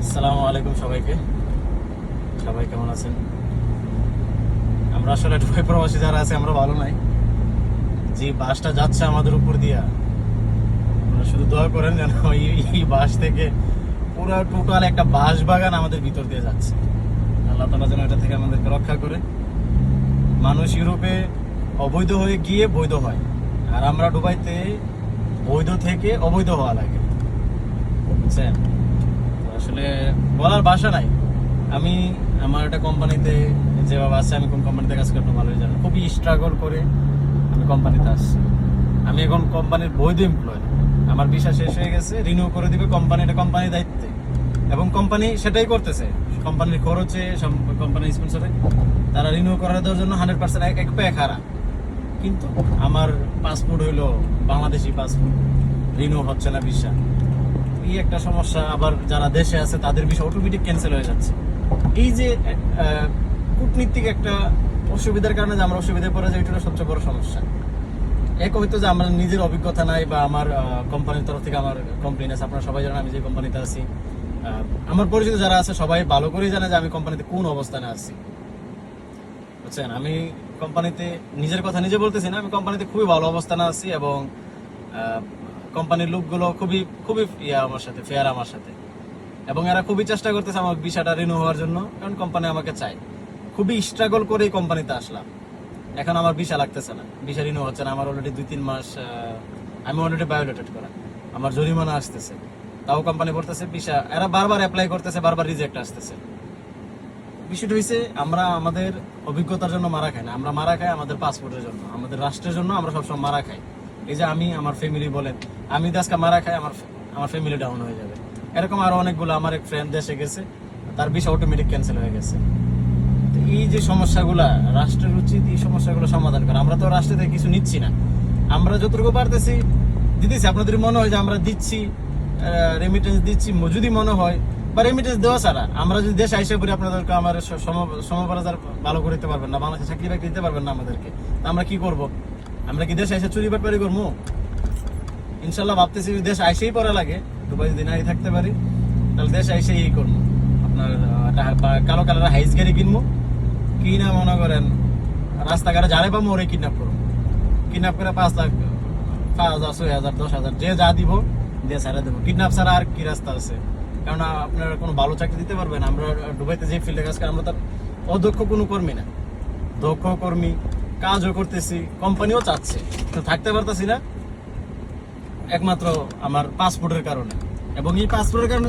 আসসালামু আলাইকুম সবাইকে। সবাই কেমন আছেন? আমরা আসলে দুবাই প্রবাসী যারা আছে আমরা ভালো নাই। যে বাসটা যাচ্ছে আমাদের উপর দিয়া, আপনারা শুধু দোয়া করেন যেন এই বাস থেকে পুরো টোটাল একটা বাঁশ বাগান আমাদের ভিতর দিয়ে যাচ্ছে। আল্লাহ তাআলা যেন এটা থেকে আমাদেরকে রক্ষা করে। মানুষ ইউরোপে অবৈধ হয়ে গিয়ে বৈধ হয়, আর আমরা দুবাইতে বৈধ থেকে অবৈধ হওয়া লাগে, বুঝছেন? তো আসলে বলার ভাষা নাই। আমি আমার একটা কোম্পানিতে যেভাবে আছে, আমি কোন কোম্পানিতে কাজ করতে ভালোই জানি, খুবই স্ট্রাগল করে আমি কোম্পানিতে আসছি। আমি এখন কোম্পানির বৈধ এমপ্লয়। আমার ভিসা শেষ হয়ে গেছে, রিনিউ করে দিবে কোম্পানি, এটা কোম্পানির দায়িত্বে, এবং কোম্পানি সেটাই করতেছে। কোম্পানির খরচে, কোম্পানির স্পন্সরে তারা রিনিউ করার দেওয়ার জন্য 100% এক পায়ে খাড়া। কিন্তু আমার পাসপোর্ট হইলো বাংলাদেশি পাসপোর্ট, রিনিউ হচ্ছে না ভিসা। এই একটা সমস্যা। আবার যারা দেশে আছে তাদের ভিসা অটোমেটিক ক্যান্সেল হয়ে যাচ্ছে। এই যে কূটনীতিক একটা অসুবিধার কারণে যে আমরা অসুবিধায় পড়ে যাই, এটা সবচেয়ে বড় সমস্যা। এক হয়তো যে আমার নিজের অভিজ্ঞতা নাই, বা আমার কোম্পানির তরফ থেকে আমার কমপ্লেন আছে। আপনারা সবাই জানেন আমি যে কোম্পানিতে আছি, আমার পরিচিত যারা আছে সবাই ভালো করেই জানে যে আমি কোম্পানিতে কোন অবস্থানে আছি, বুঝছেন? আমি কোম্পানিতে নিজের কথা নিজে বলতেছি না, আমি কোম্পানিতে খুবই ভালো অবস্থানে আছি, এবং কোম্পানির লোকগুলো খুবই খুবই আমার সাথে ফেয়ার আমার সাথে, এবং এরা খুবই চেষ্টা করতেছে আমার ভিসাটা রিনিউ হওয়ার জন্য, কারণ কোম্পানি আমাকে চায়। খুবই স্ট্রাগল করে এই কোম্পানিতে আসলাম। এখন আমার ভিসা লাগতেছে না, ভিসা রিনিউ হচ্ছে না। আমার অলরেডি 2-3 মাস আমি অলরেডি বায়োলেটেড করা, আমার জরিমানা আসতেছে, তাও কোম্পানি বলতেছে ভিসা। এরা বারবার অ্যাপ্লাই করতেছে, বারবার রিজেক্ট আসতেছে। বিষয়টা হয়েছে, আমরা আমাদের অভিজ্ঞতার জন্য মারা খাই না, আমরা মারা খাই আমাদের পাসপোর্টের জন্য, আমাদের রাষ্ট্রের জন্য আমরা সবসময় মারা খাই। এই যে আমি, আমার ফ্যামিলি বলেন, আমি আজকে মারা খাই, আমার ফ্যামিলি ডাউন হয়ে যাবে। এরকম আরো অনেকগুলো। আমার এক ফ্রেন্ড দেশে গেছে, তার ভিসা অটোমেটিক ক্যান্সেল হয়ে গেছে। তো এই যে সমস্যাগুলা, রাষ্ট্রের উচিত এই সমস্যাগুলো সমাধান করা। আমরা তো রাষ্ট্র থেকে কিছু নিচ্ছি না, আমরা যতটুকু পারতেছি দিতেছি। আপনাদের মনে হয় যে আমরা দিচ্ছি, রেমিটেন্স দিচ্ছি, যদি মনে হয়, বা রেমিটেন্স দেওয়া ছাড়া আমরা যদি দেশে আইসা করি, আপনাদেরকে আমার সমবাজার ভালো করে দিতে পারবেন না, বাংলাদেশে চাকরি বাকরি দিতে পারবেন না আমাদেরকে। আমরা কি করব? আমরা কি দেশে এসে চুরি বাটপারি করবো? ইনশাল্লাহ ভাবতেছি দেশ আইসেই পড়া লাগে, দুবাই যদি নাই থাকতে পারি, তাহলে দেশে আইসেই করবো। আপনার কালো কালার হাইস গাড়ি কিনবো, কিনা মনে করেন রাস্তাঘাটে যারে পাবো ওরে কিডন্যাপ করবো। কিডন্যাপ করে 5 লাখ, 5,000, 6,000, 10,000 যে যা দিব দিয়ে ছাড়া দেবো। কিডন্যাপ ছাড়া আর কি রাস্তা আছে? কারণ আপনার কোনো ভালো চাকরি দিতে পারবেন? আমরা দুবাইতে যে ফিল্ডে কাজ করি, আমরা তার অদক্ষ কোনো কর্মী না, দক্ষ কর্মী, কাজও করতেছি, কোম্পানিও চাচ্ছে, তো থাকতে পারতেছি না একমাত্র আমার পাসপোর্টের কারণে। এবং এই পাসপোর্টের কারণে